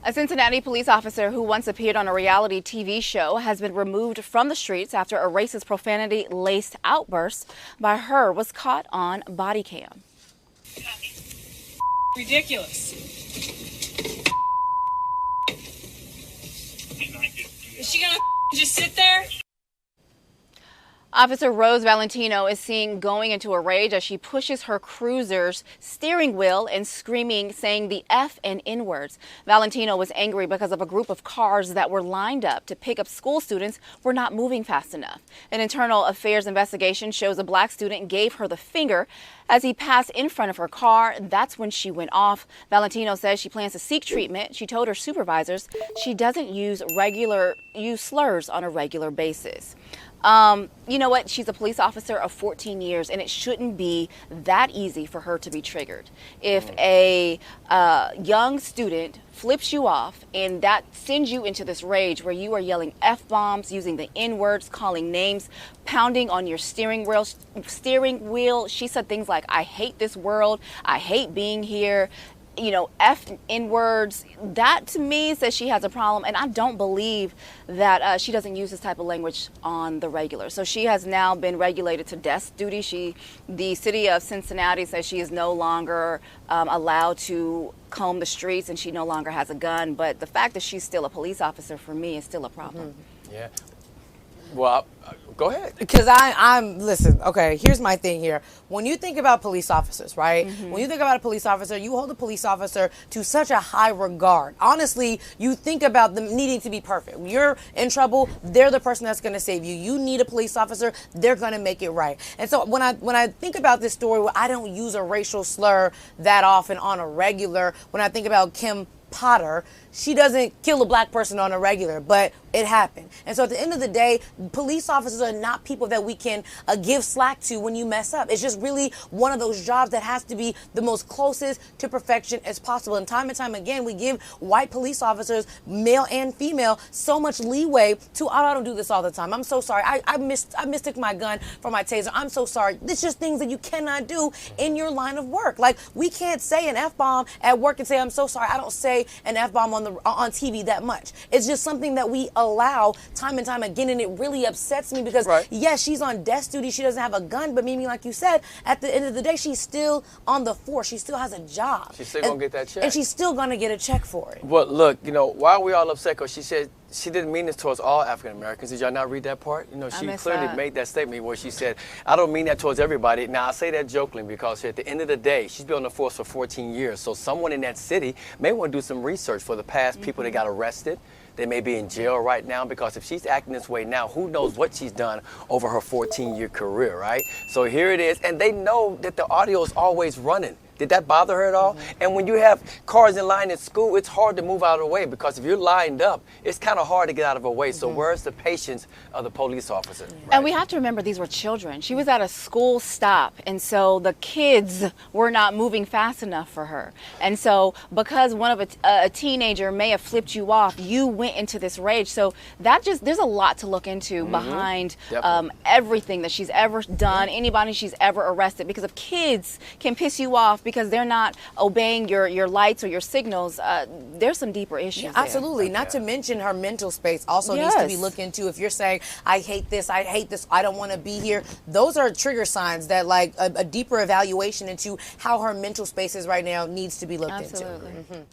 A Cincinnati police officer who once appeared on a reality TV show has been removed from the streets after a racist profanity-laced outburst by her was caught on body cam. Ridiculous. Is she gonna just sit there? Officer Rose Valentino is seen going into a rage as she pushes her cruiser's steering wheel and screaming, saying the F and N words. Valentino was angry because of a group of cars that were lined up to pick up school students were not moving fast enough. An internal affairs investigation shows a black student gave her the finger as he passed in front of her car. That's when she went off. Valentino says she plans to seek treatment. She told her supervisors she doesn't use slurs on a regular basis. You know what? She's a police officer of 14 years, and it shouldn't be that easy for her to be triggered. If a young student flips you off and that sends you into this rage where you are yelling F-bombs, using the N-words, calling names, pounding on your steering wheel. She said things like, I hate this world, I hate being here. You know, F and N words, that to me says she has a problem, and I don't believe that she doesn't use this type of language on the regular. So she has now been regulated to desk duty. The city of Cincinnati says she is no longer allowed to comb the streets, and she no longer has a gun. But the fact that she's still a police officer, for me, is still a problem. Mm-hmm. Yeah. Well, go ahead. Because listen, okay, here's my thing here. When you think about police officers, right? When you think about a police officer, you hold a police officer to such a high regard. Honestly, you think about them needing to be perfect. When you're in trouble, they're the person that's going to save you. You need a police officer, they're going to make it right. And so when I think about this story, I don't use a racial slur that often on a regular. When I think about Kim Potter, she doesn't kill a black person on a regular, but it happened. And so at the end of the day, police officers are not people that we can give slack to when you mess up. It's just really one of those jobs that has to be the most closest to perfection as possible. And time again, we give white police officers, male and female, so much leeway to, oh, I don't do this all the time. I'm so sorry. I mistook my gun for my taser. I'm so sorry. It's just things that you cannot do in your line of work. Like, we can't say an F-bomb at work and say, I'm so sorry. I don't say an F-bomb on TV that much. It's just something that we allow time and time again, and it really upsets me because yes, she's on desk duty, she doesn't have a gun, but maybe like you said, at the end of the day, she's still on the force. She still has a job. She's still gonna get that check. And she's still gonna get a check for it. Well, look, you know, why are we all upset? Because she said she didn't mean this towards all African Americans. Did y'all not read that part? You know, she clearly made that statement where she said, I don't mean that towards everybody. Now, I say that jokingly because at the end of the day, she's been on the force for 14 years. So someone in that city may want to do some research for the past people that got arrested. They may be in jail right now because if she's acting this way now, who knows what she's done over her 14-year career, right? So here it is. And they know that the audio is always running. Did that bother her at all? And when you have cars in line at school, it's hard to move out of the way because if you're lined up, it's kind of hard to get out of her way. So where's the patience of the police officer? Right? And we have to remember these were children. She was at a school stop, and so the kids were not moving fast enough for her. And so because one of a teenager may have flipped you off, you went into this rage. So that there's a lot to look into behind everything that she's ever done, anybody she's ever arrested, because if kids can piss you off because they're not obeying your lights or your signals, there's some deeper issues. Yeah, absolutely. Not to mention her mental space also needs to be looked into. If you're saying, I hate this, I don't want to be here, those are trigger signs that like a deeper evaluation into how her mental space is right now needs to be looked into.